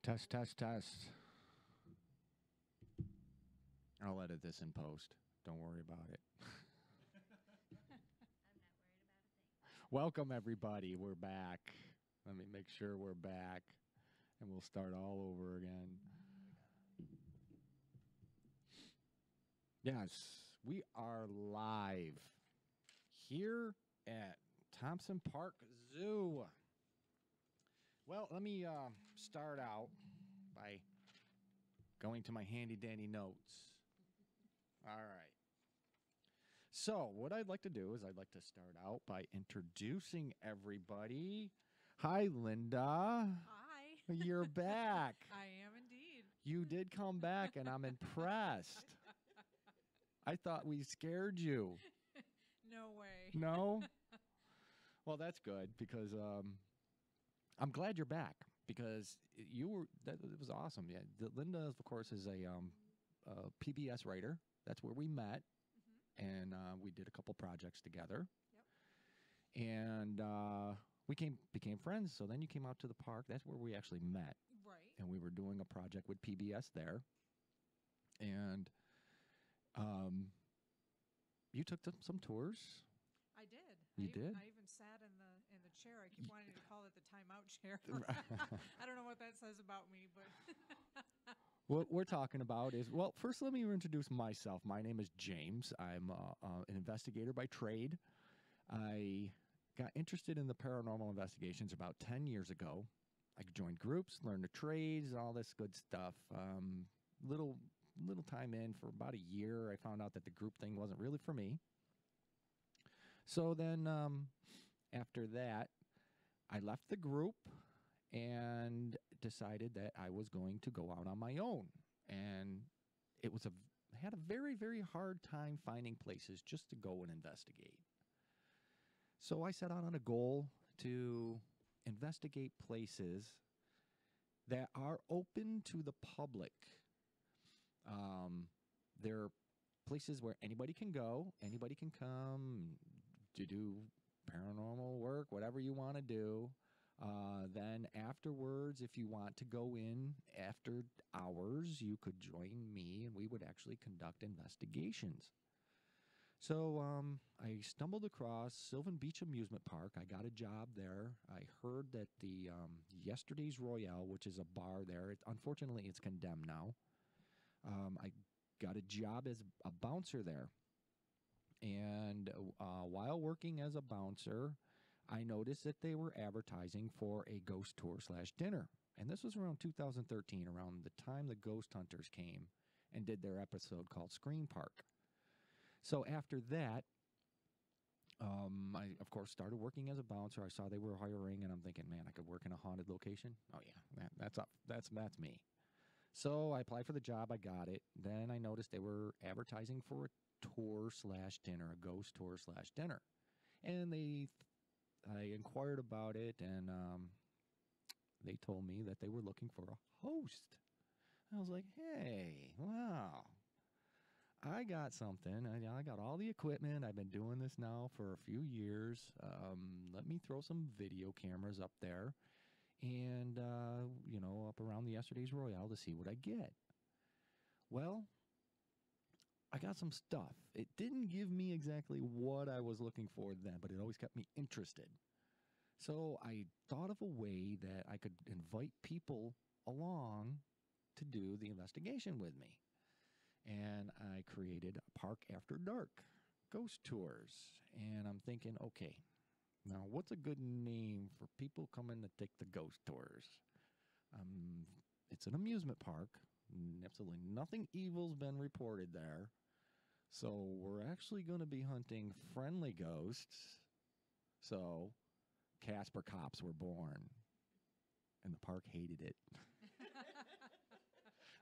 Test, test, test. I'll edit this in post. Don't worry about it. I'm not worried about a thing. Welcome, everybody. We're back. Let me make sure we're back, and we'll start all over again. Yes, we are live here at Thompson Park Zoo. Well, let me start out by going to my handy-dandy notes. All right. So what I'd like to do is I'd like to start out by introducing everybody. Hi, Linda. Hi. You're back. I am indeed. You did come back, and I'm impressed. I thought we scared you. No way. No? Well, that's good because I'm glad you're back because it was awesome. Yeah, Linda, of course, is a PBS writer. That's where we met, and we did a couple projects together. Yep. And we became friends. So then you came out to the park. That's where we actually met. Right. And we were doing a project with PBS there. And you took some tours. I did. You did? I even sat in the chair. I keep wanting to call it the timeout chair. I don't know what that says about me, but What we're talking about is, well, first let me introduce myself. My name is James. I'm an investigator by trade. I got interested in the paranormal investigations about 10 years ago. I joined groups, learned the trades, and all this good stuff. Little time in, for about a year, I found out that the group thing wasn't really for me. So then after that, I left the group and decided that I was going to go out on my own. And I had a very, very hard time finding places just to go and investigate. So I set out on a goal to investigate places that are open to the public. They're places where anybody can go, anybody can come to do paranormal work, whatever you want to do. Then afterwards, if you want to go in after hours, you could join me and we would actually conduct investigations. So I stumbled across Sylvan Beach Amusement Park. I got a job there. I heard that the Yesterday's Royale, which is a bar there, unfortunately it's condemned now. I got a job as a bouncer there. And while working as a bouncer, I noticed that they were advertising for a ghost tour / dinner. And this was around 2013, around the time the Ghost Hunters came and did their episode called Screen Park. So after that, I, of course, started working as a bouncer. I saw they were hiring, and I'm thinking, man, I could work in a haunted location. Oh, yeah, that's me. So I applied for the job. I got it. Then I noticed they were advertising for a tour / dinner, a ghost tour / dinner. And I inquired about it, and they told me that they were looking for a host. I was like, hey, wow. I got something. I got all the equipment. I've been doing this now for a few years. Let me throw some video cameras up there and, up around the Yesterday's Royale to see what I get. Well, I got some stuff. It didn't give me exactly what I was looking for then, but it always kept me interested. So I thought of a way that I could invite people along to do the investigation with me. And I created Park After Dark ghost tours. And I'm thinking, okay, now what's a good name for people coming to take the ghost tours? It's an amusement park. Absolutely nothing evil's been reported there. So we're actually going to be hunting friendly ghosts. So Casper cops were born. And the park hated it.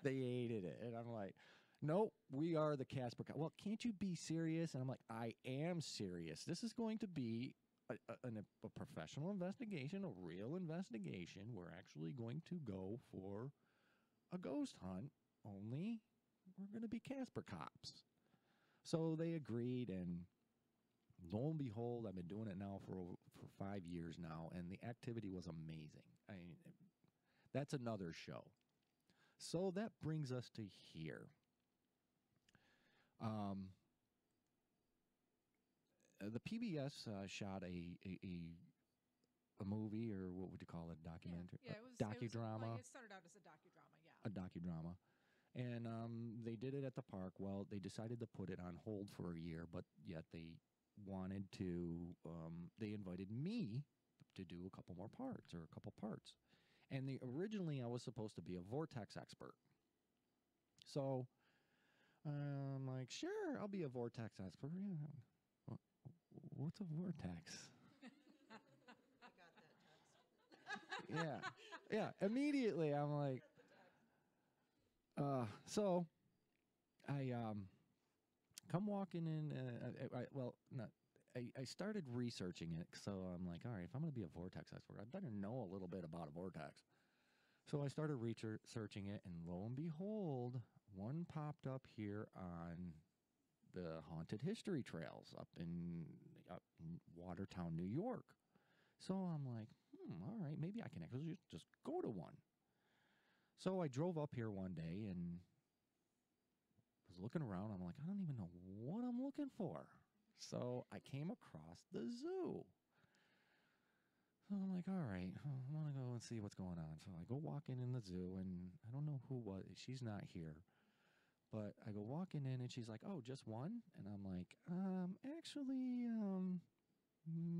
They hated it. And I'm like, nope, we are the Casper cops. Well, can't you be serious? And I'm like, I am serious. This is going to be a professional investigation, a real investigation. We're actually going to go for a ghost hunt, only we're going to be Casper cops. So they agreed, and lo and behold, I've been doing it now for 5 years now, and the activity was amazing. That's another show. So that brings us to here. The PBS shot a movie, or what would you call it, documentary? Yeah, Docudrama. It started out as a docudrama, yeah. A docudrama. And they did it at the park. Well, they decided to put it on hold for a year, but yet they wanted to, they invited me to do a couple more parts, or a couple parts. And originally I was supposed to be a vortex expert. So I'm like, sure, I'll be a vortex expert. Yeah. What's a vortex? I got that text. Yeah. Immediately I'm like, so I come walking in. I started researching it, so I'm like, all right, if I'm going to be a vortex expert, I better know a little bit about a vortex. So I started researching it, and lo and behold, one popped up here on the haunted history trails up in Watertown, New York. So I'm like, all right, maybe I can actually just go to one. So I drove up here one day and was looking around. I'm like, I don't even know what I'm looking for. So I came across the zoo. So I'm like, all right, I want to go and see what's going on. So I go walking in the zoo, and I don't know who was. She's not here. But I go walking in, and she's like, oh, just one? And I'm like, actually,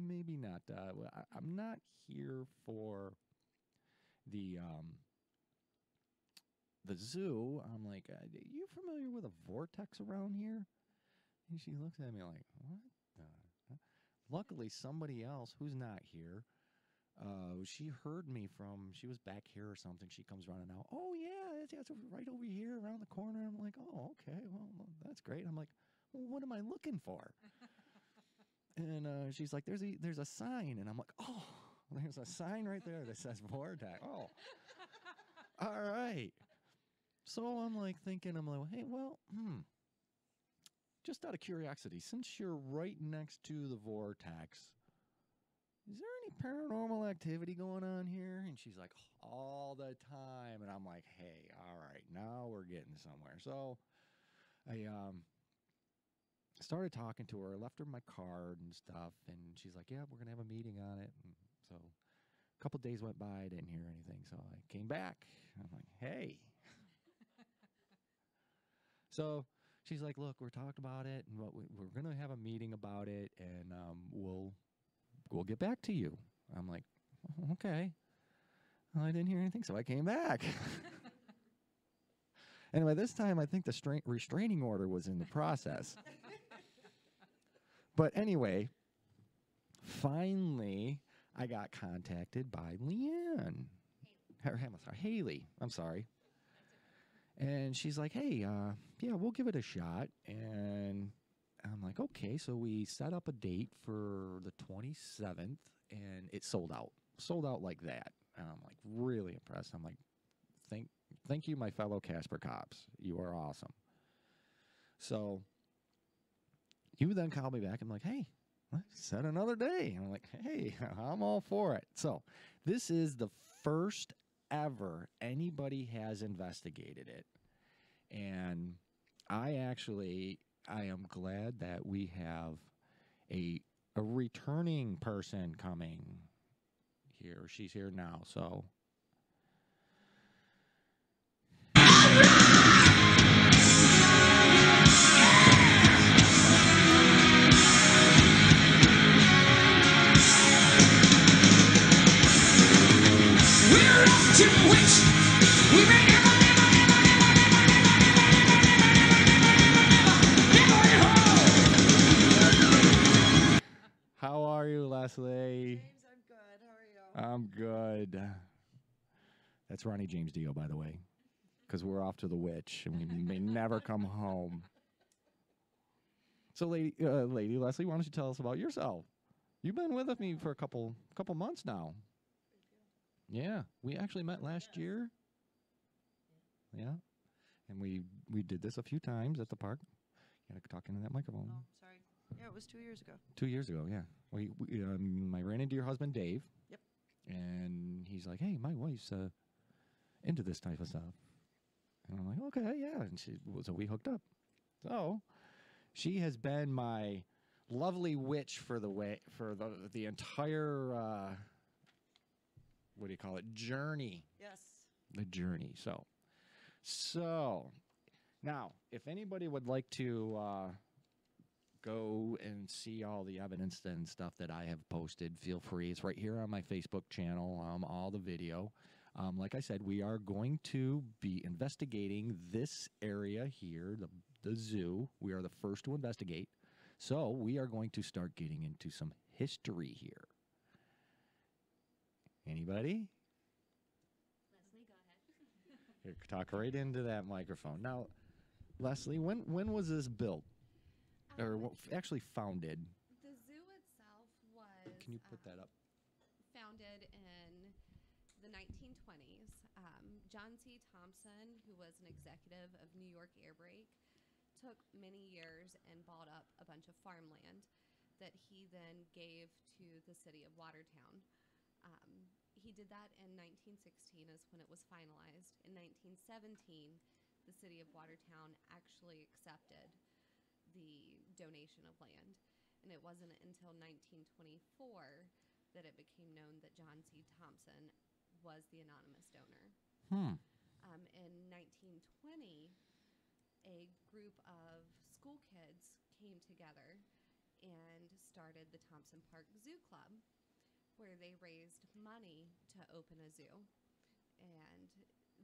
maybe not. I'm not here for the zoo. I'm like, you familiar with a vortex around here? And she looks at me like, what the? Luckily, somebody else who's not here, she heard me she was back here or something. She comes running out. Oh, yeah, it's right over here around the corner. I'm like, oh, okay, well, that's great. I'm like, well, what am I looking for? And she's like, there's a sign. And I'm like, oh, there's a sign right there that says vortex. Oh, all right. So I'm like thinking, I'm like, hey, well, just out of curiosity, since you're right next to the vortex, is there any paranormal activity going on here? And she's like, all the time. And I'm like, hey, all right, now we're getting somewhere. So I started talking to her, left her my card and stuff, and she's like, yeah, we're going to have a meeting on it. And so a couple days went by, I didn't hear anything. So I came back. I'm like, hey. So she's like, look, we're talking about it, and we're going to have a meeting about it, and we'll get back to you. I'm like, okay. Well, I didn't hear anything, so I came back. And by this time, I think the restraining order was in the process. But anyway, finally, I got contacted by Leanne. Haley. I'm sorry. And she's like, hey, yeah, we'll give it a shot. And I'm like, okay. So we set up a date for the 27th, and it sold out. Sold out like that. And I'm like really impressed. I'm like, thank you, my fellow Casper cops. You are awesome. So you then called me back. I'm like, hey, let's set another day. And I'm like, hey, I'm all for it. So this is the first ever anybody has investigated it. And I am glad that we have a returning person coming here. She's here now, so. We're off to which we may never home. How are you, Leslie? James, I'm good. How are you? I'm good. That's Ronnie James Dio, by the way, because we're off to the witch, and we may never come home. So, lady Leslie, why don't you tell us about yourself? You've been with me for a couple months now. Yeah, we actually met last year. Yeah, and we did this a few times at the park. You gotta talk into that microphone. Oh, sorry. Yeah, it was 2 years ago. 2 years ago, yeah. I ran into your husband, Dave. Yep. And he's like, hey, my wife's into this type of stuff. And I'm like, okay, yeah. And so we hooked up. So she has been my lovely witch for the entire what do you call it? Journey. Yes. The journey. So now, if anybody would like to go and see all the evidence and stuff that I have posted, feel free. It's right here on my Facebook channel, all the video. Like I said, we are going to be investigating this area here, the zoo. We are the first to investigate. So we are going to start getting into some history here. Anybody? Leslie, go ahead. Here, talk right into that microphone. Now, Leslie, when was this built? Or actually founded? The zoo itself was Can you put that up? founded in the 1920s. John C. Thompson, who was an executive of New York Air Brake, took many years and bought up a bunch of farmland that he then gave to the city of Watertown. He did that in 1916 is when it was finalized. In 1917, the city of Watertown actually accepted the donation of land. And it wasn't until 1924 that it became known that John C. Thompson was the anonymous donor. In 1920, a group of school kids came together and started the Thompson Park Zoo Club, where they raised money to open a zoo. And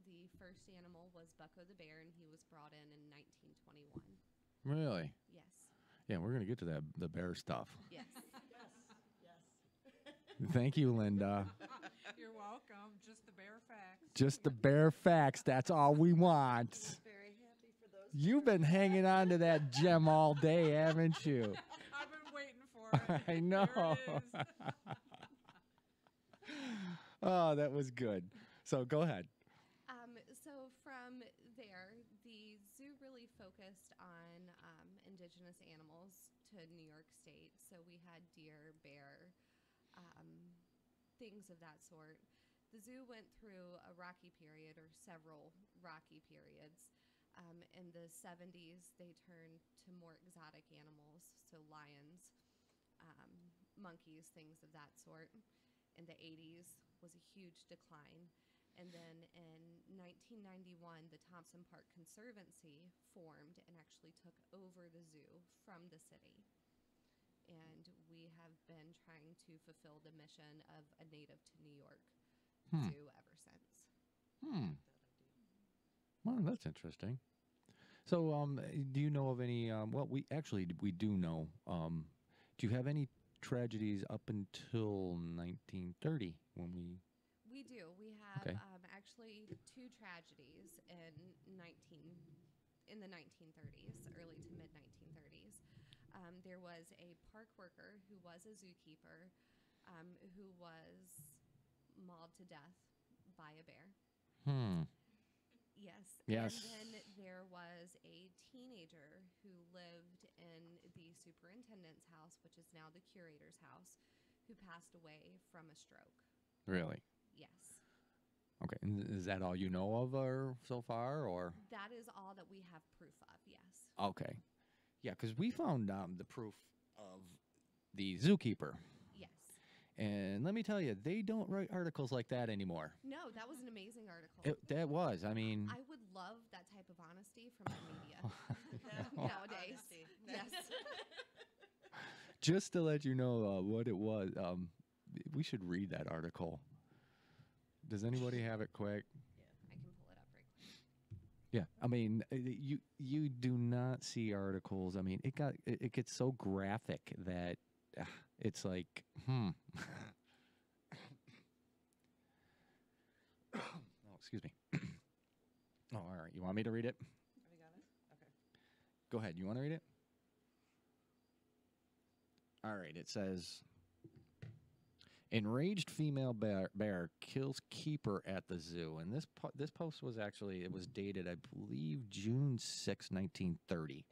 the first animal was Bucko the bear, and he was brought in 1921. Really? Yes. Yeah, we're going to get to the bear stuff. Yes. Thank you, Linda. You're welcome. Just the bare facts. Just the bare facts. That's all we want. Very happy for those. You've been hanging on to that gem all day, haven't you? I've been waiting for it. I know. There it is. Oh, that was good. So go ahead. So from there, the zoo really focused on indigenous animals to New York State. So we had deer, bear, things of that sort. The zoo went through a rocky period, or several rocky periods. In the 70s, they turned to more exotic animals, so lions, monkeys, things of that sort. In the 80s was a huge decline. And then in 1991, the Thompson Park Conservancy formed and actually took over the zoo from the city. And we have been trying to fulfill the mission of a native to New York zoo ever since. Well, that's interesting. So, do you know of any? Well, we do know. Do you have any tragedies up until 1930 when we? We do. We have Okay. Actually two tragedies in the 1930s, early to mid 1930s. There was a park worker who was a zookeeper who was mauled to death by a bear. Yes. Yes. And then there was a teenager who lived in the superintendent's house, which is now the curator's house, who passed away from a stroke. Really? Yes. Okay. And is that all you know of, or so far, or? That is all that we have proof of, yes. Okay. Yeah, because we found the proof of the zookeeper. Yes. And let me tell you, they don't write articles like that anymore. No, that was an amazing article. That was, I mean. I would love that type of honesty from the media nowadays. Honesty. Yes. Just to let you know what it was, we should read that article. Does anybody have it quick? I can pull it up right quick. Yeah, I mean, you do not see articles. I mean, it gets so graphic that it's like, Oh, excuse me. Oh, all right. You want me to read it? Have you got it? Okay. Go ahead. You want to read it? All right. It says, enraged female bear kills keeper at the zoo. And this post was actually, it was dated, I believe, June 6, 1930. Yeah.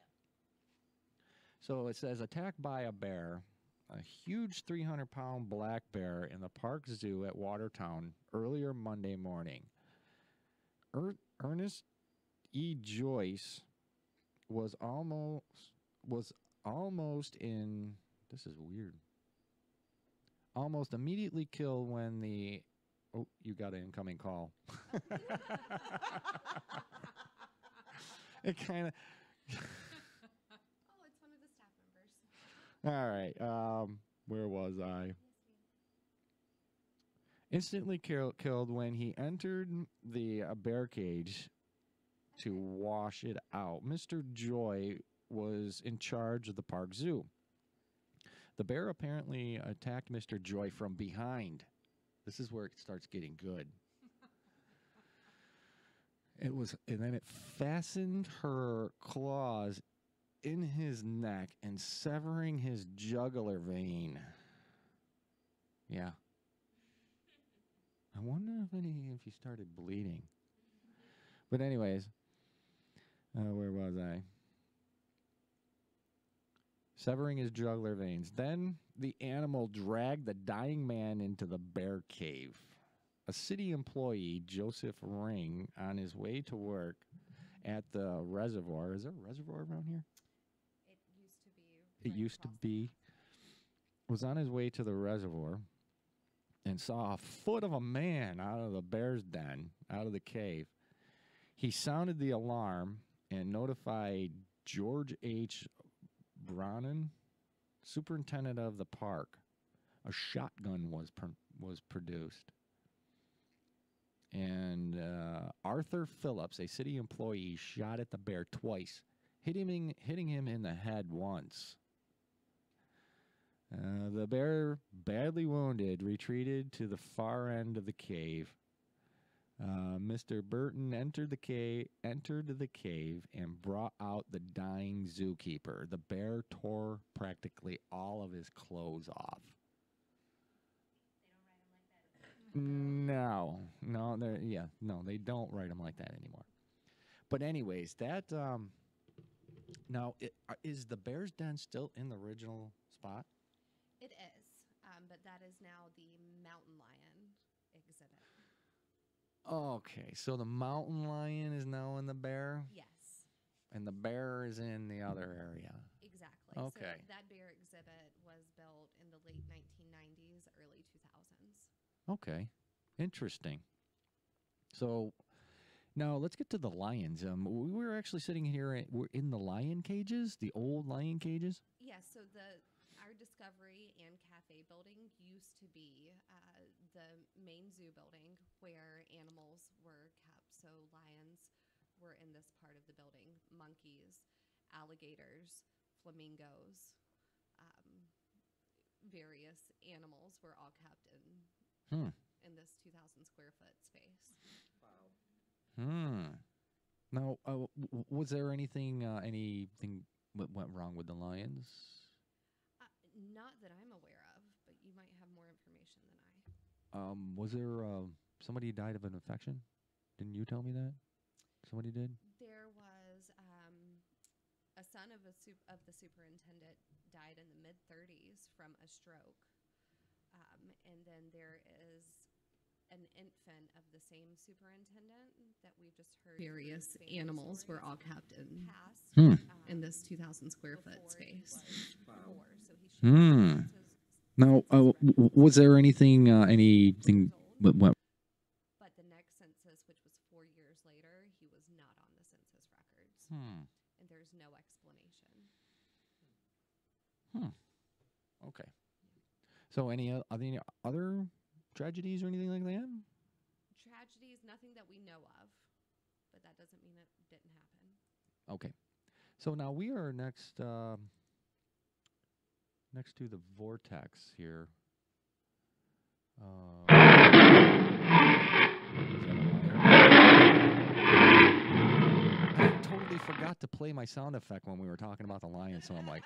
So it says, attacked by a bear, a huge 300-pound black bear in the park zoo at Watertown earlier Monday morning. Ernest E. Joyce was almost in. This is weird. Almost immediately killed when the. Oh, you got an incoming call. It kind of. Oh, it's one of the staff members. All right. Where was I? Instantly killed when he entered the bear cage to wash it out. Mr. Joy was in charge of the park zoo. The bear apparently attacked Mr. Joy from behind. This is where it starts getting good. And then it fastened her claws in his neck and severing his jugular vein. Yeah. I wonder if he started bleeding. But anyways, where was I? Severing his jugular veins. Then the animal dragged the dying man into the bear cave. A city employee, Joseph Ring, on his way to work at the reservoir. Is there a reservoir around here? It used to be. Was on his way to the reservoir and saw a foot of a man out of the bear's den, out of the cave. He sounded the alarm and notified George H. Brannan, superintendent of the park. A shotgun was produced. And Arthur Phillips, a city employee, shot at the bear twice, hitting him in the head once. The bear, badly wounded, retreated to the far end of the cave. Mr. Burton entered the cave and brought out the dying zookeeper. The bear tore practically all of his clothes off. No, they don't write them like that anymore. But anyways, that now is the bear's den still in the original spot? It is, but that is now the mountain lion exhibit. Okay, so the mountain lion is now in the bear, Yes, and the bear is in the other area. exactly. Okay. So that bear exhibit was built in the late 1990s, early 2000s. Okay, interesting. So now let's get to the lions. We were actually sitting here. We're in the lion cages, the old lion cages. Yes, so our Discovery and Cafe building used to be the main zoo building where animals were kept. So lions were in this part of the building, monkeys, alligators, flamingos, various animals were all kept in this 2,000 square foot space. Wow. Now, was there anything that went wrong with the lions? Not that I'm aware of, but you might have more information than I. Was there somebody died of an infection? Didn't you tell me that? Somebody did? There was a son of the superintendent died in the mid-30s from a stroke. And then there is an infant of the same superintendent that we've just heard. Various animals were all kept in in this 2,000 square foot space. Wow. Now, was there anything that went? But the next census, which was 4 years later, he was not on the census records. And there's no explanation. Okay. So any other tragedies or anything like that? Tragedies, nothing that we know of, but that doesn't mean it didn't happen. Okay. So now we are next to the vortex here. I totally forgot to play my sound effect when we were talking about the lion, so I'm like,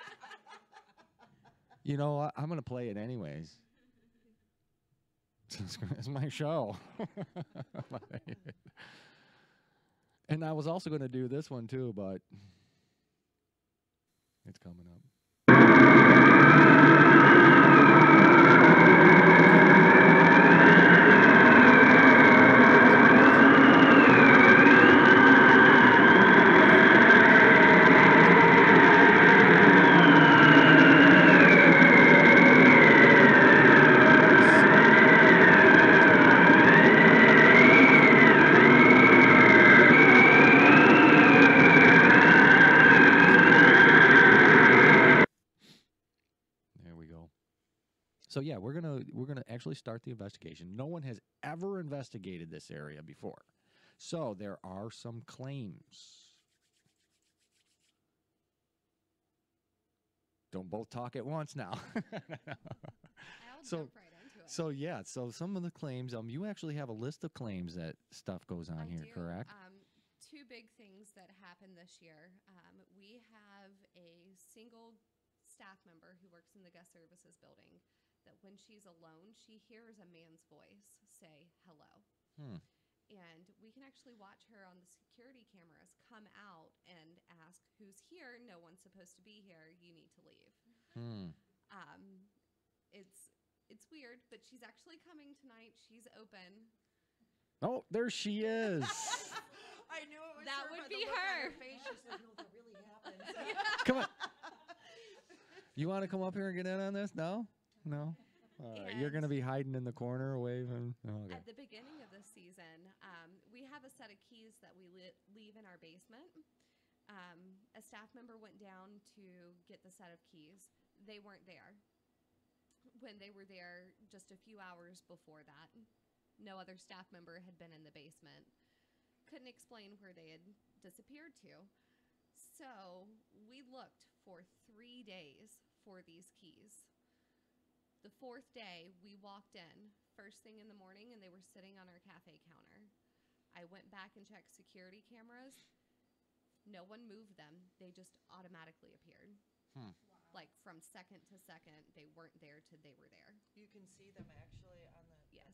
you know what? I'm going to play it anyways. It's my show. And I was also going to do this one too, but it's coming up. So yeah, we're gonna actually start the investigation. No one has ever investigated this area before, so there are some claims. Don't both talk at once now. I'll So- jump right into it. So yeah, so some of the claims. You actually have a list of claims that stuff goes on I here, do. correct? Two big things that happened this year. We have a single staff member who works in the guest services building that when she's alone, she hears a man's voice say hello. Hmm. And we can actually watch her on the security cameras come out and ask, "Who's here? No one's supposed to be here. You need to leave." Hmm. It's weird, but she's actually coming tonight. She's open. Oh, there she is. I knew it was That her would by be the look on her. her face. She's like, no, that really happened. Come on. You want to come up here and get in on this? No? No? All right. You're going to be hiding in the corner waving. Okay. At the beginning of this season, we have a set of keys that we leave in our basement. A staff member went down to get the set of keys. They weren't there. When they were there just a few hours before that, no other staff member had been in the basement. Couldn't explain where they had disappeared to. So we looked for 3 days for these keys. The 4th day, we walked in first thing in the morning, and they were sitting on our cafe counter. I went back and checked security cameras. No one moved them. They just automatically appeared. Hmm. Like from second to second, they weren't there to they were there. You can see them actually on the. Yes.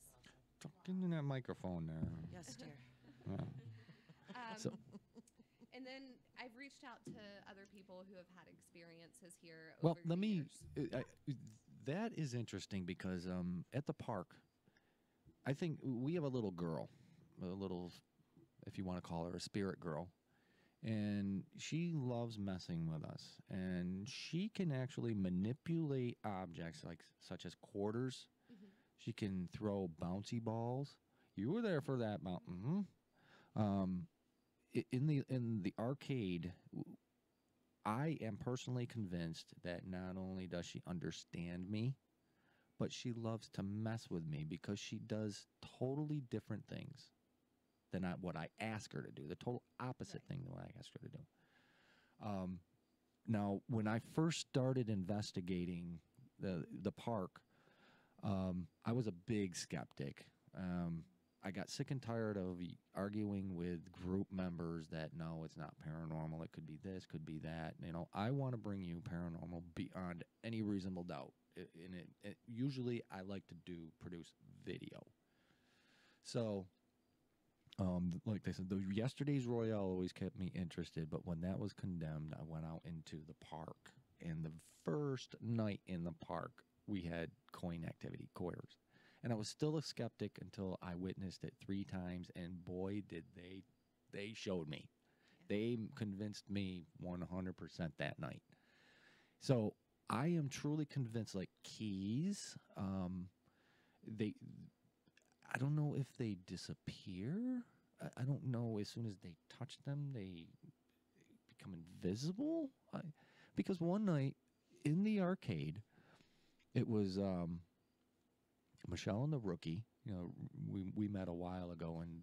That's awesome. Talking in that microphone there. Yes, dear. Yeah. So- And then I've reached out to other people who have had experiences here. Well, over let the me. years. That is interesting because at the park, I think we have a little girl, a little, if you want to call her a spirit girl, and she loves messing with us. And she can actually manipulate objects like such as quarters. Mhm. She can throw bouncy balls. You were there for that mountain. In the arcade, I am personally convinced that not only does she understand me, but she loves to mess with me because she does totally different things than what I ask her to do. The total opposite thing than what I ask her to do. Now, when I first started investigating the park, I was a big skeptic. I got sick and tired of arguing with group members that no, it's not paranormal. It could be this, could be that. You know, I want to bring you paranormal beyond any reasonable doubt. Usually, I like to produce video. So, like they said, the yesterday's Royale always kept me interested. But when that was condemned, I went out into the park. And the first night in the park, we had coin activity, quarters. And I was still a skeptic until I witnessed it 3 times, and boy, did they showed me. They convinced me 100% that night. So I am truly convinced, like keys, I don't know if they disappear. I don't know, as soon as they touch them, they become invisible. Because one night in the arcade, it was Michelle and the rookie. You know, we met a while ago, and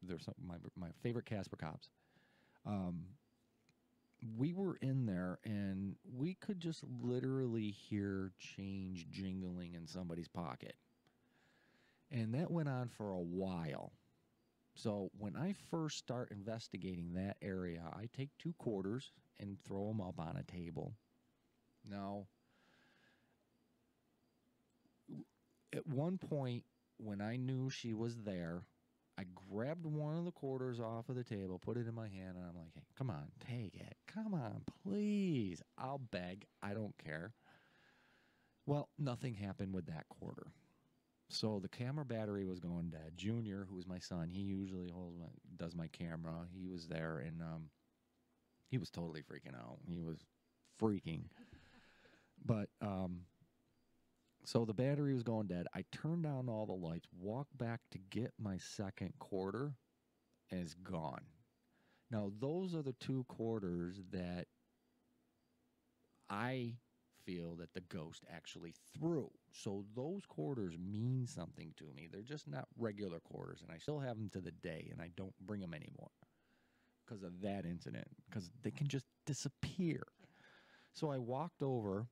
they're some my favorite Casper cops. We were in there, and we could just literally hear change jingling in somebody's pocket, and that went on for a while. So when I first start investigating that area, I take 2 quarters and throw them up on a table. Now, at one point, when I knew she was there, I grabbed one of the quarters off of the table, put it in my hand, and I'm like, hey, come on, take it. Come on, please. I'll beg. I don't care. Well, nothing happened with that quarter. So the camera battery was going dead. Junior, who is my son, he usually does my camera. He was there, and he was totally freaking out. He was freaking. But so the battery was going dead. I turned down all the lights, walked back to get my second quarter, and it's gone. Now, those are the 2 quarters that I feel that the ghost actually threw. So those quarters mean something to me. They're just not regular quarters, and I still have them to the day, and I don't bring them anymore because of that incident, because they can just disappear. So I walked over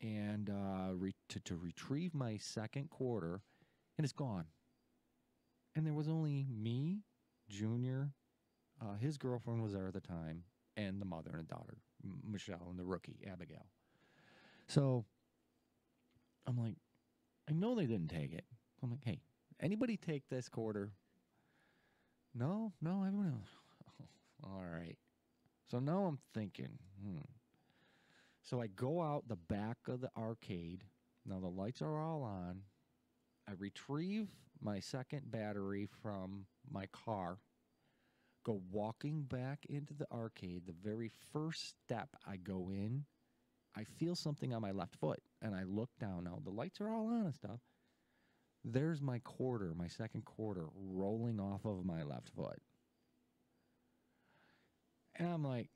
and to retrieve my second quarter, and it's gone. And there was only me, Junior, his girlfriend was there at the time, and the mother and daughter, Michelle, and the rookie, Abigail. So I'm like, I know they didn't take it. I'm like, hey, anybody take this quarter? No, everyone else. All right. So now I'm thinking, So I go out the back of the arcade. Now the lights are all on. I retrieve my second battery from my car, go walking back into the arcade. The very first step I go in, I feel something on my left foot, and I look down. Now, the lights are all on and stuff. There's my quarter, my second quarter, rolling off of my left foot. And I'm like,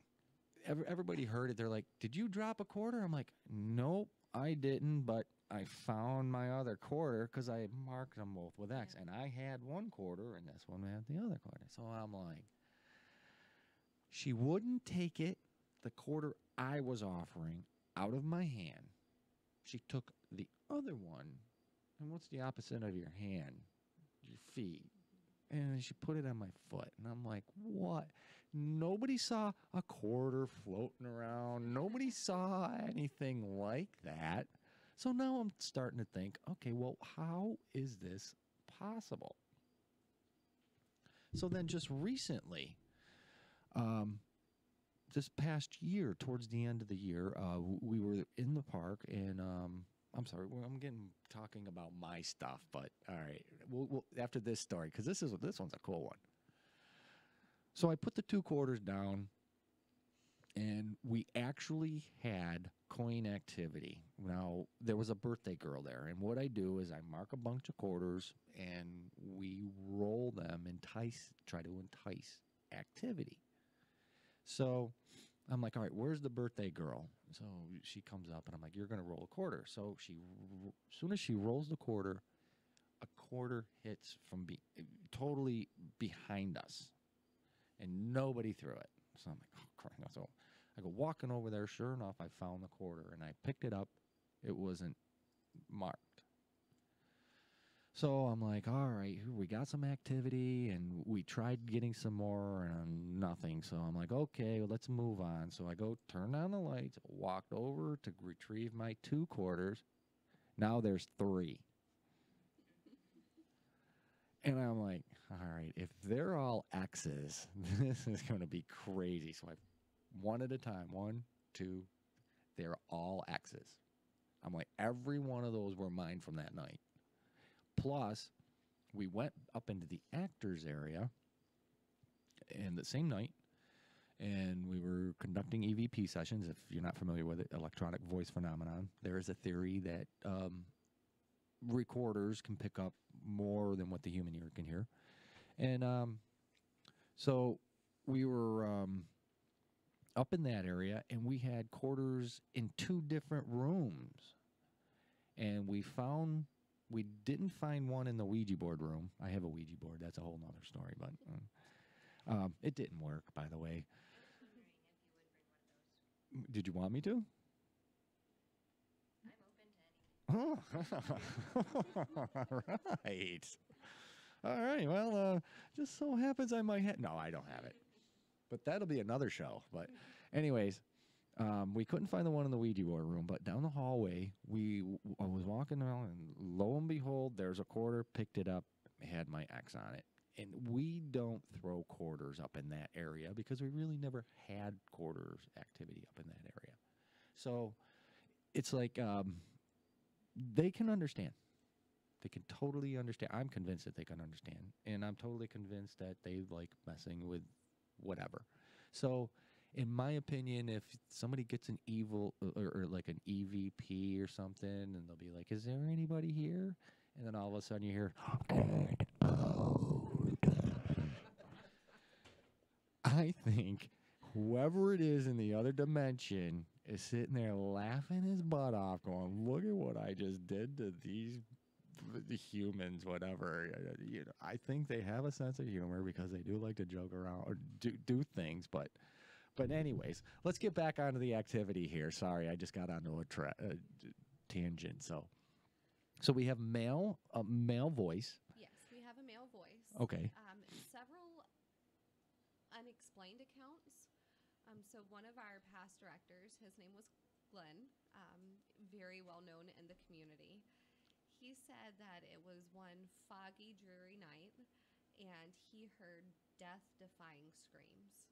everybody heard it. They're like, did you drop a quarter? I'm like, nope, I didn't, but I found my other quarter because I marked them both with X. And I had one quarter, and this one had the other quarter. So I'm like, she wouldn't take it, the quarter I was offering, out of my hand. She took the other one. And what's the opposite of your hand? Your feet. And she put it on my foot. And I'm like, what? Nobody saw a quarter floating around. Nobody saw anything like that. So now I'm starting to think, okay, well, how is this possible? So then just recently, this past year, towards the end of the year, we were in the park, and I'm sorry, I'm talking about my stuff, but all right, we'll after this story, because this one's a cool one. So I put the 2 quarters down, and we actually had coin activity. Now, there was a birthday girl there, and what I do is I mark a bunch of quarters, and we roll them, try to entice activity. So I'm like, all right, where's the birthday girl? So she comes up, and I'm like, you're going to roll a quarter. So as soon as she rolls the quarter, a quarter hits from totally behind us, and nobody threw it. So I'm like, oh, crap. So I go walking over there. Sure enough, I found the quarter, and I picked it up. It wasn't marked. So I'm like, all right, we got some activity, and we tried getting some more, and nothing. So I'm like, okay, well, let's move on. So I go turn on the lights, walked over to retrieve my 2 quarters. Now there's 3. And I'm like, all right, if they're all X's, this is going to be crazy. So I, one at a time, 1, 2, they're all X's. I'm like, every one of those were mine from that night. Plus, we went up into the actors area and the same night, and we were conducting EVP sessions. If you're not familiar with it, electronic voice phenomenon, there is a theory that recorders can pick up more than what the human ear can hear. And so we were up in that area, and we had quarters in 2 different rooms. And we didn't find one in the Ouija board room. I have a Ouija board. That's a whole nother story, but it didn't work, by the way. Did you want me to? I'm open to anything. Oh, all right. All right. Well, just so happens I might have. No, I don't have it. But that'll be another show. But anyways, we couldn't find the one in the Ouija board room, but down the hallway, I was walking around, and lo and behold, there's a quarter, picked it up, had my X on it. And we don't throw quarters up in that area because we really never had quarters activity up in that area. So it's like they can understand. They can totally understand. I'm convinced that they can understand. And I'm totally convinced that they like messing with whatever. So in my opinion, if somebody gets an evil or like an EVP or something, and they'll be like, is there anybody here? And then all of a sudden you hear, I think whoever it is in the other dimension is sitting there laughing his butt off, going, "Look at what I just did to these the humans, whatever." I think they have a sense of humor because they do like to joke around or do things, but anyways, let's get back onto the activity here. Sorry, I just got onto a tangent. So we have male voice. Yes, we have a male voice. Okay. Several unexplained accounts. So one of our past directors, his name was Glenn, very well known in the community. He said that it was one foggy, dreary night, and he heard death-defying screams.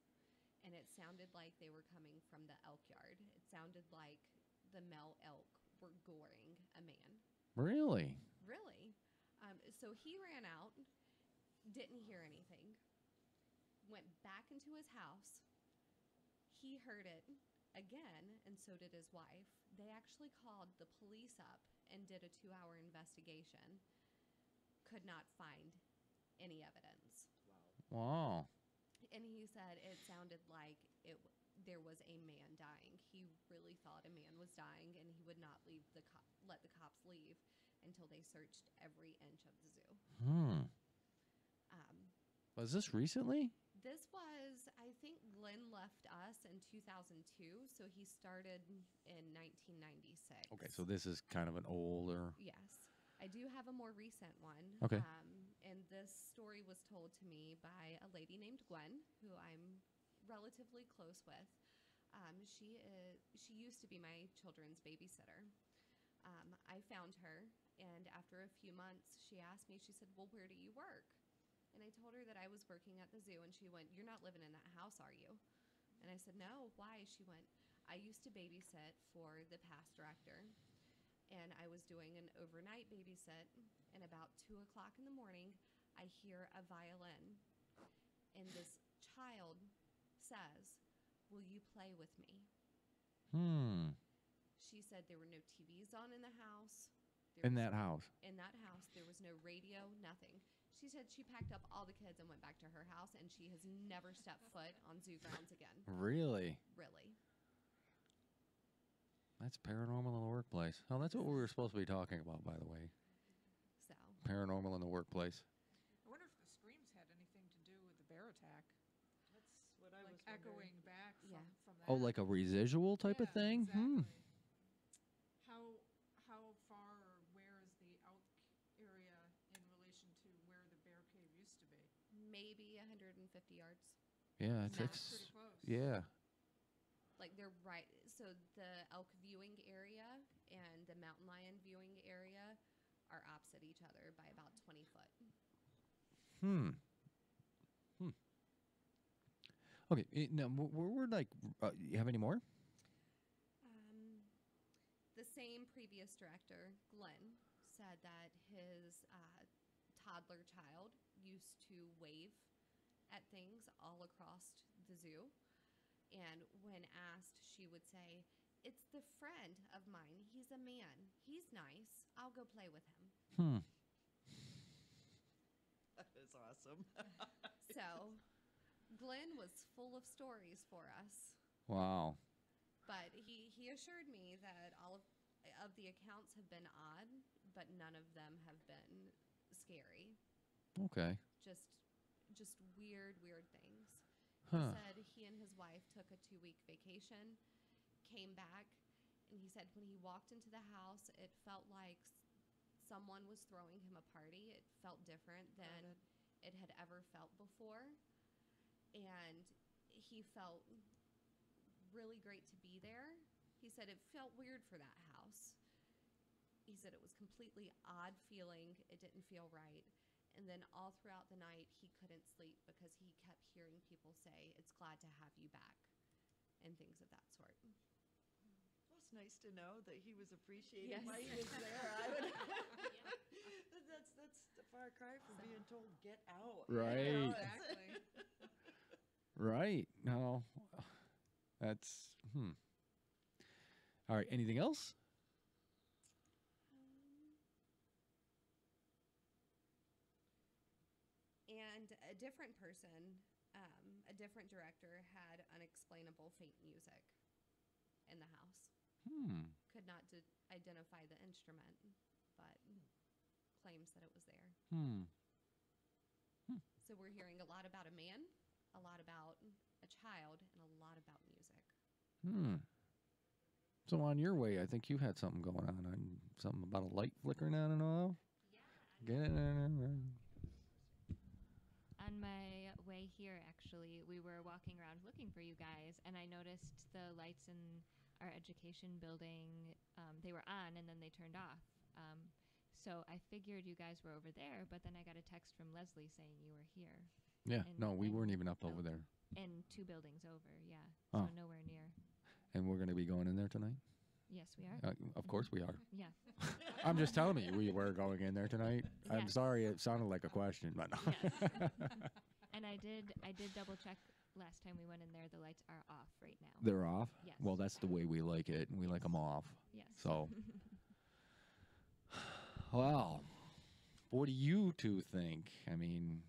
And it sounded like they were coming from the elk yard. It sounded like the male elk were goring a man. Really? Really? So he ran out, didn't hear anything, went back into his house. He heard it again, and so did his wife. They actually called the police up and did a 2-hour investigation. Could not find any evidence. Wow. And he said it sounded like there was a man dying. He really thought a man was dying, and he would not let the cops leave until they searched every inch of the zoo. Was this recently? This was, I think Glenn left us in 2002, so he started in 1996. Okay, so this is kind of an older. Yes. I do have a more recent one. Okay. And this story was told to me by a lady named Gwen, who I'm relatively close with. She used to be my children's babysitter. I found her, and after a few months, she asked me, she said, "Well, where do you work?" And I told her that I was working at the zoo, and she went, "You're not living in that house, are you?" And I said, "No, why?" She went, "I used to babysit for the past director, and I was doing an overnight babysit, and about 2 o'clock in the morning, I hear a violin, and this child says, 'Will you play with me?'" She said there were no TVs on in the house. In that house? In that house, there was no radio, nothing. She said she packed up all the kids and went back to her house, and she has never stepped foot on zoo grounds again. Really? Really. That's paranormal in the workplace. Oh, that's what we were supposed to be talking about, by the way. So. Paranormal in the workplace. I wonder if the screams had anything to do with the bear attack. That's what I Like was wondering. echoing back Yeah. from that. Oh, like a residual type of Yeah, thing? Exactly. How far or where is the elk area in relation to where the bear cave used to be? Maybe 150 yards. Yeah, Max. it's Pretty close. yeah. Like they're right. So the elk viewing area and the mountain lion viewing area are opposite each other by about 20 foot. Okay, now we're like, you have any more? The same previous director, Glenn, said that his toddler child used to wave at things all across the zoo. And when asked, she would say, "It's the friend of mine. He's a man. He's nice. I'll go play with him." That is awesome. So Glenn was full of stories for us. Wow. But he assured me that all of the accounts have been odd, but none of them have been scary. Okay. Just weird things. Huh. He said he and his wife took a 2-week vacation, came back, and he said when he walked into the house, it felt like someone was throwing him a party. It felt different than it had ever felt before. And he felt really great to be there. He said it felt weird for that house. He said it was completely odd feeling. It didn't feel right. And then all throughout the night, he couldn't sleep because he kept hearing people say, "It's glad to have you back," and things of that sort. Well, it's nice to know that he was appreciated Yes. while he was there. I would, that's a far cry from being told, "Get out." Right. Exactly. Right. No. That's All right. Anything else? And a different person, a different director, had unexplainable faint music. in the house. Hmm. Could not identify the instrument, but claims that it was there. Hmm. So we're hearing a lot about a man, a lot about a child, and a lot about music. Hmm. So on your way, I think you had something going on. Something about a light flickering on and off. Get it? On my way here, actually, we were walking around looking for you guys, and I noticed the lights in our education building, they were on and then they turned off. So I figured you guys were over there, but then I got a text from Leslie saying you were here. Yeah. No, we and- weren't even up oh. over there. And 2 buildings over, yeah. Oh. So nowhere near. And we're going to be going in there tonight? Yes, we are. Of course we are. Yeah. I'm just telling you, we were going in there tonight. I'm Yes. sorry, it sounded like a question, but no. Yes. And I did double check last time we went in there. The lights are off right now. They're off? Yes. Well, that's the way we like it. We like them off. Yes. So, well, what do you two think? I mean,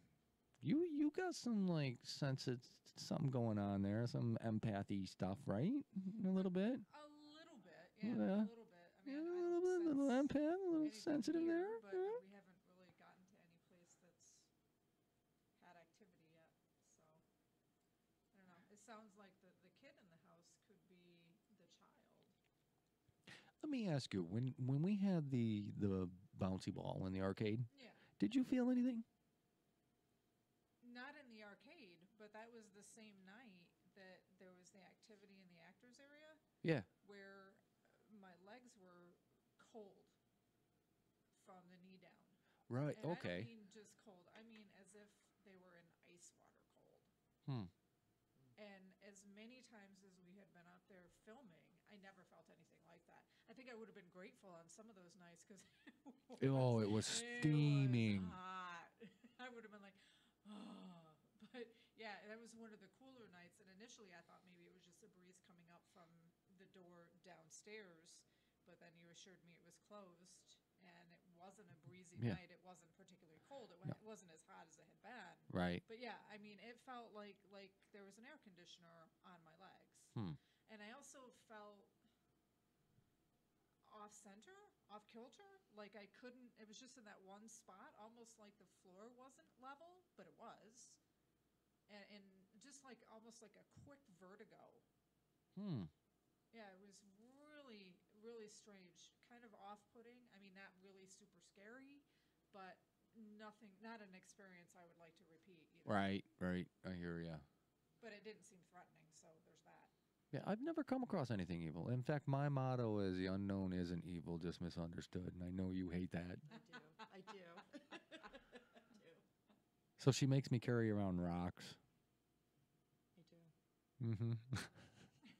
you got some like sensitive something going on there, some empathy stuff, right? A little bit. A little bit, Yeah. a little bit. I Yeah, mean, a little bit, a little empath, a little anything sensitive here, there. but Yeah. we haven't really gotten to any place that's had activity yet. So I don't know. It sounds like the kid in the house could be the child. Let me ask you, when we had the bouncy ball in the arcade, Yeah. did you feel anything? Not in the arcade, but that was the same night that there was the activity in the actors area Yeah. where my legs were cold from the knee down. Right. And Okay. I don't mean just cold. I mean as if they were in ice water cold. Hmm. And as many times as we had been out there filming, I never felt anything like that. I think I would have been grateful on some of those nights because Oh, it was steaming. hot. I would have been like, oh. But yeah, that was one of the cooler nights. And initially, I thought maybe it was just a breeze coming up from the door downstairs. But then you assured me it was closed, and it wasn't a breezy Yeah. night. It wasn't particularly cold. It No. wasn't as hot as it had been. Right. But yeah, I mean, it felt like there was an air conditioner on my legs. Hmm. And I also felt off center, off kilter. Like I couldn't, it was just in that one spot, almost like the floor wasn't level, but it was. And just like almost like a quick vertigo. Hmm. Yeah, it was really, really strange. Kind of off putting. I mean, not really super scary, but nothing, not an experience I would like to repeat either. Right. Right. I hear ya. But it didn't seem threatening, so there's that. Yeah, I've never come across anything evil. In fact, my motto is the unknown isn't evil, just misunderstood. And I know you hate that. I do. So she makes me carry around rocks. I do. Mm-hmm.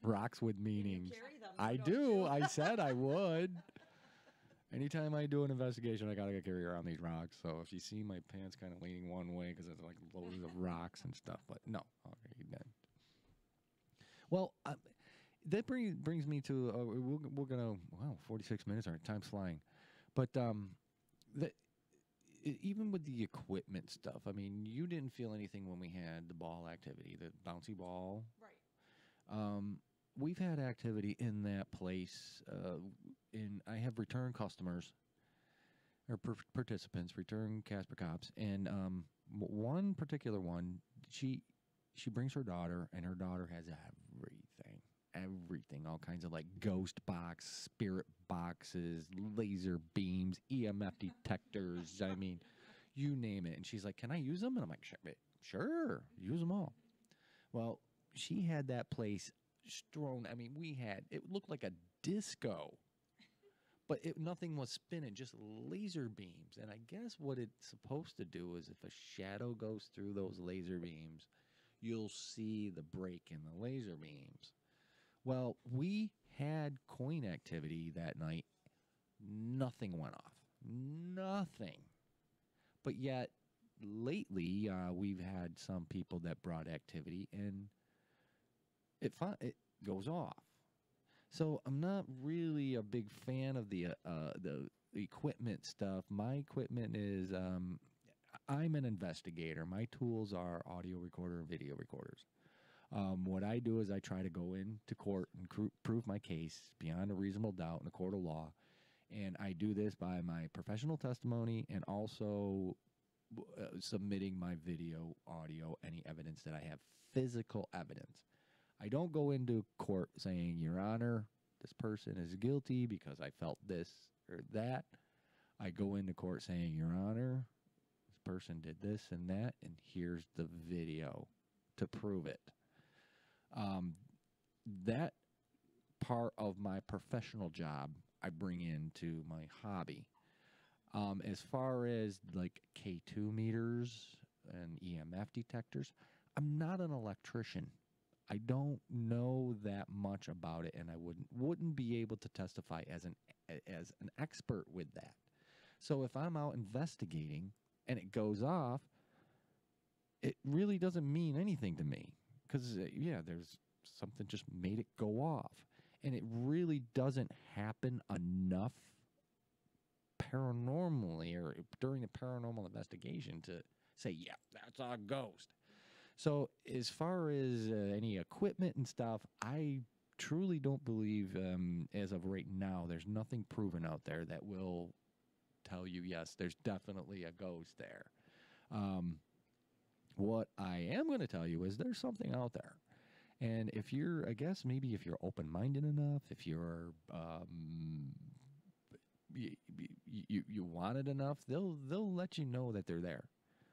Rocks with And you meanings. carry them, I don't do. you? I said I would. Anytime I do an investigation, I gotta carry around these rocks. So if you see my pants kind of leaning one way because it's like loads of rocks and stuff, but no. Okay, then. Well, that brings me to we're gonna 46 minutes. All right, time's flying. But even with the equipment stuff, I mean, you didn't feel anything when we had the ball activity, the bouncy ball. Right. We've had activity in that place. I have return customers or participants, return Casper cops, and one particular one, she brings her daughter, and her daughter has everything, all kinds of like ghost box, spirit boxes, laser beams, EMF detectors. I mean, you name it. And she's like, "Can I use them?" And I'm like, "Sure, use them all." Well, she had that place strewn. I mean, it looked like a disco, but nothing was spinning, just laser beams. And I guess what it's supposed to do is if a shadow goes through those laser beams, you'll see the break in the laser beams. Well, we had coin activity that night. Nothing went off. Nothing. But yet, lately, we've had some people that brought activity, and it goes off. So I'm not really a big fan of the equipment stuff. My equipment is I'm an investigator. My tools are audio recorder and video recorders. What I do is I try to go into court and prove my case beyond a reasonable doubt in a court of law. And I do this by my professional testimony and also submitting my video, audio, any evidence that I have, physical evidence. I don't go into court saying, Your Honor, this person is guilty because I felt this or that. I go into court saying, Your Honor, this person did this and that, and here's the video to prove it. That part of my professional job I bring into my hobby. As far as like K2 meters and EMF detectors, I'm not an electrician. I don't know that much about it, and I wouldn't be able to testify as an expert with that. So if I'm out investigating and it goes off, it really doesn't mean anything to me because yeah, there's something just made it go off, and it really doesn't happen enough paranormally or during the paranormal investigation to say, yeah, that's a ghost. So as far as any equipment and stuff, I truly don't believe, as of right now, there's nothing proven out there that will tell you, yes, there's definitely a ghost there. What I am going to tell you is there's something out there. And if you're, I guess maybe if you're open-minded enough, if you're you want it enough, they'll let you know that they're there.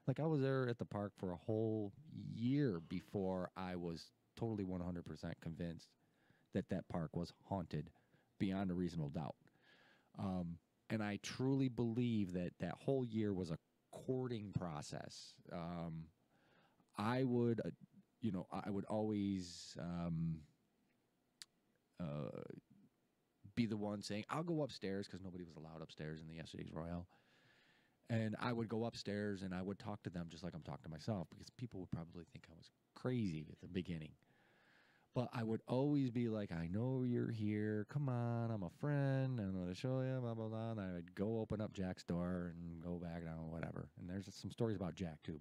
Like I was there at the park for a whole year before I was totally 100% convinced that that park was haunted beyond a reasonable doubt. And I truly believe that that whole year was a courting process. I would, I would always be the one saying, I'll go upstairs because nobody was allowed upstairs in the yesterday's Royale. And I would go upstairs and I would talk to them just like I'm talking to myself because people would probably think I was crazy at the beginning. But I would always be like, I know you're here. Come on, I'm a friend. I'm going to show you, blah, blah, blah. And I would go open up Jack's door and go back down, whatever. And there's some stories about Jack too.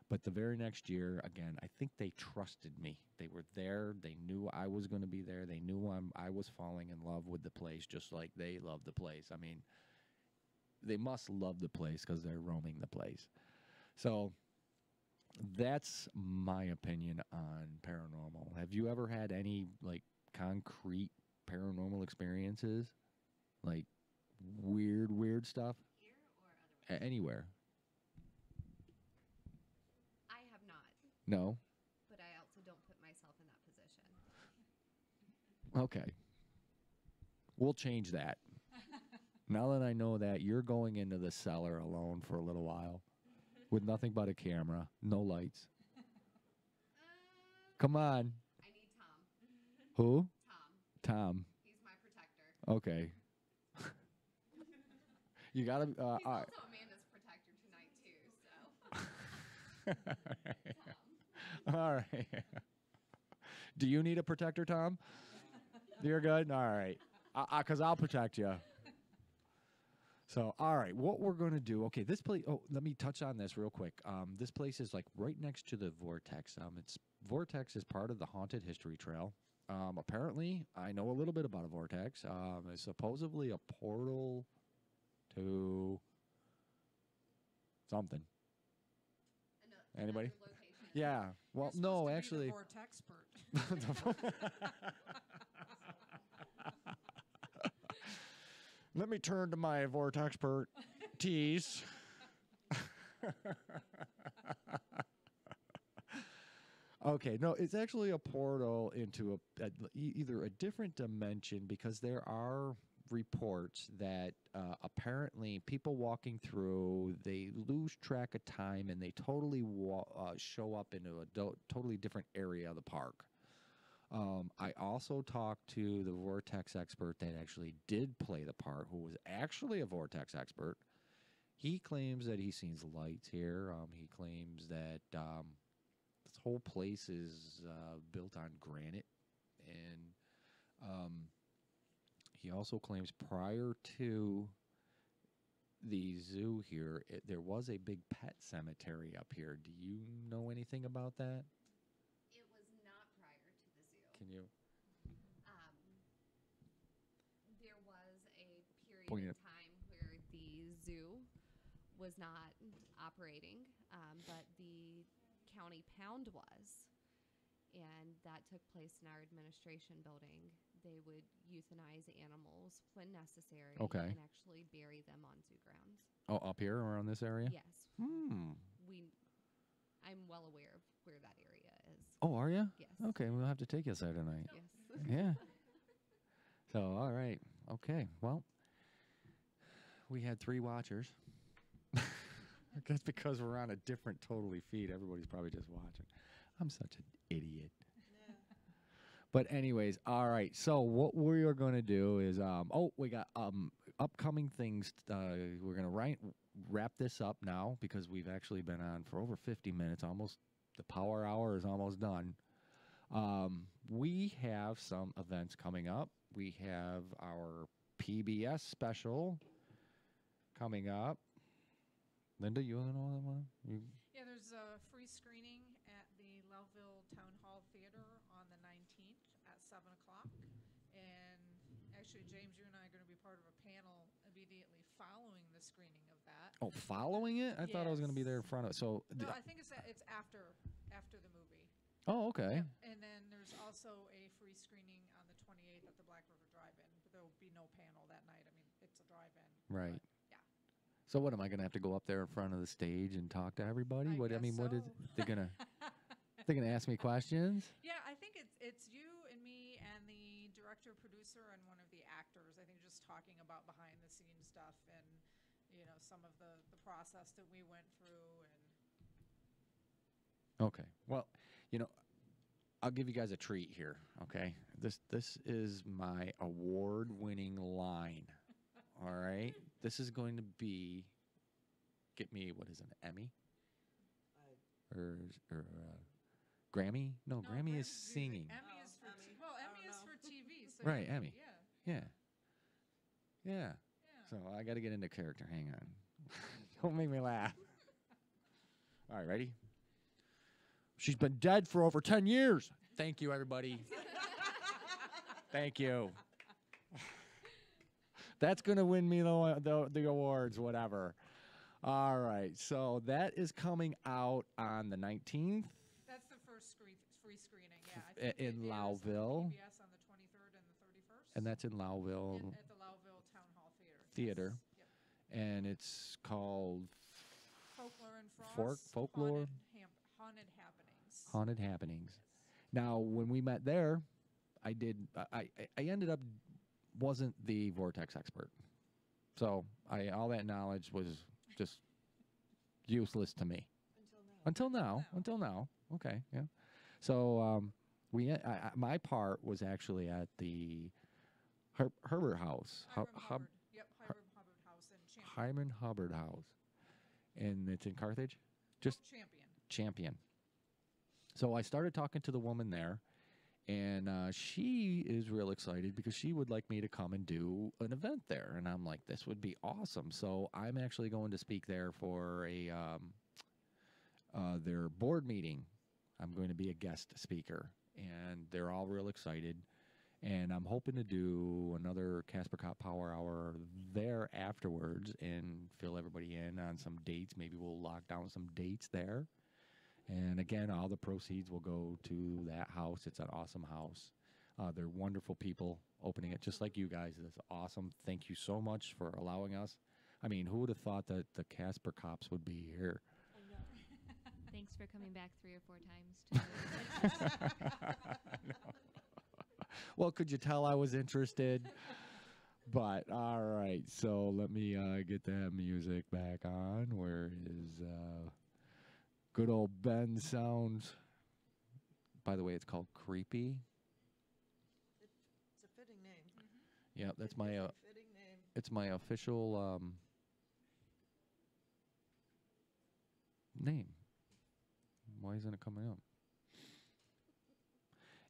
But the very next year, again, I think they trusted me. They were there. They knew I was going to be there. They knew I was falling in love with the place just like they loved the place. I mean, they must love the place because they're roaming the place. So that's my opinion on paranormal. Have you ever had any like concrete paranormal experiences? Like weird stuff? Here or otherwise? Anywhere? I have not, No? but I also don't put myself in that position. Okay. We'll change that. Now that I know that, you're going into the cellar alone for a little while with nothing but a camera, no lights. Come on. I need Tom. Who? Tom. Tom. He's my protector. Okay. You got to... He's also Amanda's protector tonight, too, so. All right. Do you need a protector, Tom? You're good? All right. Because I'll protect you. So, all right, what we're going to do, okay, this place, let me touch on this real quick. This place is like right next to the Vortex. Vortex is part of the Haunted History Trail. Apparently, I know a little bit about a Vortex. It's supposedly a portal to something. Anybody? Location. Yeah. Well, You're no, supposed to be actually. the Vortexpert. Let me turn to my Vortexpert tease. Okay, no, it's actually a portal into either a different dimension because there are reports that apparently people walking through, they lose track of time and they totally show up into a totally different area of the park. I also talked to the Vortex expert that actually did play the part, who was actually a Vortex expert. He claims that he sees lights here. He claims that this whole place is built on granite. And he also claims prior to the zoo here, there was a big pet cemetery up here. Do you know anything about that? It was not Can you? There was a period Point of it. time where the zoo was not operating, but the county pound was. And that took place in our administration building. They would euthanize animals when necessary Okay. and actually bury them on zoo grounds. Oh, up here around this area? Yes, Hmm. I'm well aware of where that area is. Oh, are you? Yes. Okay, we'll have to take us there tonight. Yes. Yeah. So, all right. Okay. Well, we had 3 watchers. I guess because we're on a different totally feed, everybody's probably just watching. I'm such an idiot. Yeah. But anyways, all right. So what we are going to do is, we got upcoming things. We're going to wrap this up now because we've actually been on for over 50 minutes. Almost the power hour is almost done. We have some events coming up. We have our PBS special coming up. Linda, you want to know that one? Yeah, there's a free screening at the Louville Town Hall Theater on the 19th at 7 o'clock. And actually, James, you and I are going to be part of a panel immediately following the screening of that. Oh, following it? I thought I was going to be there in Yes. front of it. So, No, I think it's after the movie. oh, okay. Yep. And then there's also a free screening on the 28th at the Black River Drive-In, but there will be no panel that night. I mean, it's a drive-in. Right. But, yeah. So what am I going to have to go up there in front of the stage and talk to everybody? What I guess mean, what is so. they're going to they're going to ask me questions? Yeah, I think it's you and me and the director, producer, and one of the actors. I think just talking about behind the scenes stuff and some of the process that we went through and Okay. Well, I'll give you guys a treat here, okay? This is my award-winning line. All right? This is going to be get me what is an Emmy? Or Grammy? No, Grammy is singing. Emmy is for Emmy. Emmy is know. for TV. So Right, Emmy. Yeah. Yeah. Yeah. Yeah. So I got to get into character. Hang on. Don't make me laugh. All right, ready? She's been dead for over 10 years. Thank you, everybody. Thank you. That's going to win me the awards, whatever. All right. So that is coming out on the 19th. That's the first free screening. Yeah. I think In it is on Louville. PBS on the 23rd and the 31st. And that's in Louville at the Louville Town Hall Theater. Yes. Yep. And it's called Folklore and Frost. Folklore. Haunted Happenings. Haunted Happenings. Now, when we met there, I ended up wasn't the vortex expert, so all that knowledge was just useless to me until now. Okay, yeah. So my part was actually at the Herbert House, Hiram Hubbard. Yep, Hiram Hubbard House in Champion. Hyman Hubbard House, and it's in Carthage, just Champion. So I started talking to the woman there, and she is real excited because she would like me to come and do an event there. And I'm like, this would be awesome. So I'm actually going to speak there for their board meeting. I'm going to be a guest speaker, and they're all real excited. And I'm hoping to do another Casper Cop Power Hour there afterwards and fill everybody in on some dates. Maybe we'll lock down some dates there. And again, all the proceeds will go to that house. It's an awesome house. They're wonderful people opening it, just like you guys. It's awesome. Thank you so much for allowing us. I mean, who would have thought that the Casper Cops would be here? Thanks for coming back 3 or 4 times. Well, could you tell I was interested? But all right, so let me get that music back on. Where is good old Ben sounds? By the way, it's called Creepy. It's a fitting name. Yeah, that's my It's a fitting name. it's my official name. Why isn't it coming up?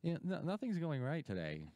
Yeah, nothing's going right today.